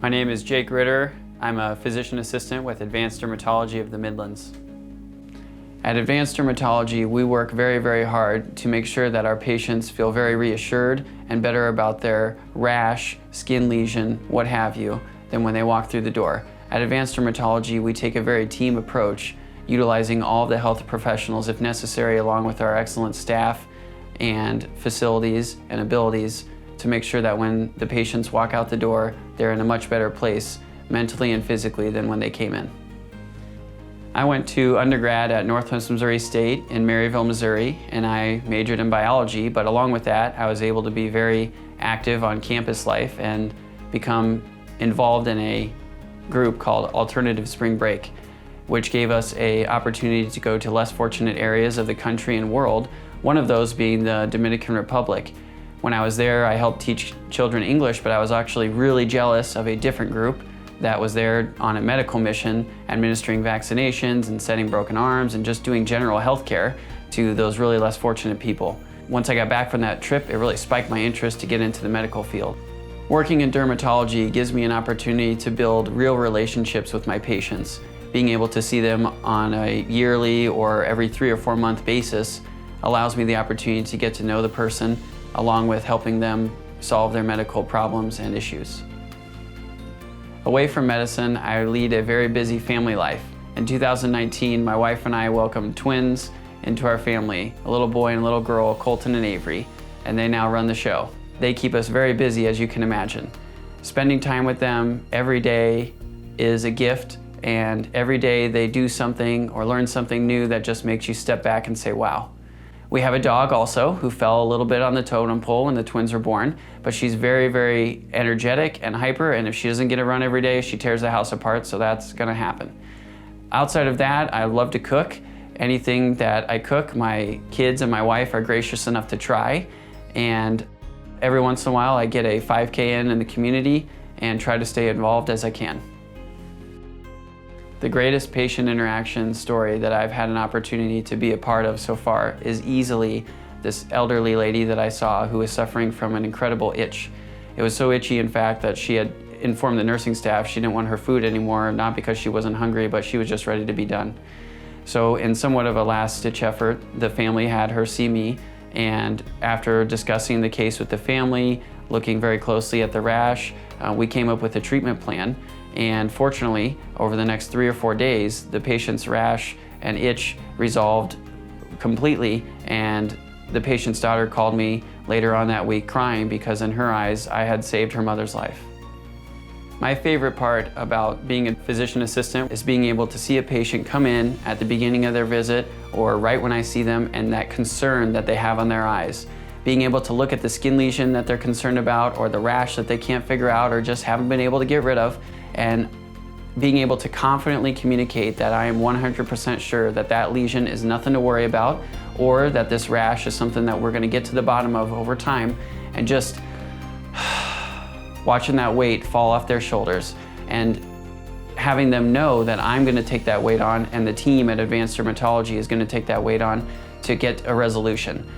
My name is Jake Ritter. I'm a physician assistant with Advanced Dermatology of the Midlands. At Advanced Dermatology, we work very, very hard to make sure that our patients feel very reassured and better about their rash, skin lesion, what have you, than when they walk through the door. At Advanced Dermatology, we take a very team approach, utilizing all of the health professionals if necessary, along with our excellent staff and facilities and abilities to make sure that when the patients walk out the door, they're in a much better place mentally and physically than when they came in. I went to undergrad at Northwest Missouri State in Maryville, Missouri, and I majored in biology, but along with that, I was able to be very active on campus life and become involved in a group called Alternative Spring Break, which gave us an opportunity to go to less fortunate areas of the country and world, one of those being the Dominican Republic. When I was there, I helped teach children English, but I was actually really jealous of a different group that was there on a medical mission, administering vaccinations and setting broken arms and just doing general health care to those really less fortunate people. Once I got back from that trip, it really spiked my interest to get into the medical field. Working in dermatology gives me an opportunity to build real relationships with my patients. Being able to see them on a yearly or every 3 or 4 month basis allows me the opportunity to get to know the person, along with helping them solve their medical problems and issues. Away from medicine, I lead a very busy family life. In 2019, my wife and I welcomed twins into our family, a little boy and a little girl, Colton and Avery, and they now run the show. They keep us very busy, as you can imagine. Spending time with them every day is a gift, and every day they do something or learn something new that just makes you step back and say, wow. We have a dog also who fell a little bit on the totem pole when the twins were born, but she's very, very energetic and hyper, and if she doesn't get a run every day, she tears the house apart, so that's gonna happen. Outside of that, I love to cook. Anything that I cook, my kids and my wife are gracious enough to try, and every once in a while I get a 5K in the community and try to stay involved as I can. The greatest patient interaction story that I've had an opportunity to be a part of so far is easily this elderly lady that I saw who was suffering from an incredible itch. It was so itchy, in fact, that she had informed the nursing staff she didn't want her food anymore, not because she wasn't hungry, but she was just ready to be done. So in somewhat of a last-ditch effort, the family had her see me, and after discussing the case with the family, looking very closely at the rash, we came up with a treatment plan. And fortunately, over the next 3 or 4 days, the patient's rash and itch resolved completely, and the patient's daughter called me later on that week crying because in her eyes, I had saved her mother's life. My favorite part about being a physician assistant is being able to see a patient come in at the beginning of their visit or right when I see them, and that concern that they have on their eyes. Being able to look at the skin lesion that they're concerned about, or the rash that they can't figure out or just haven't been able to get rid of, and being able to confidently communicate that I am 100% sure that that lesion is nothing to worry about, or that this rash is something that we're gonna get to the bottom of over time, and just watching that weight fall off their shoulders and having them know that I'm gonna take that weight on and the team at Advanced Dermatology is gonna take that weight on to get a resolution.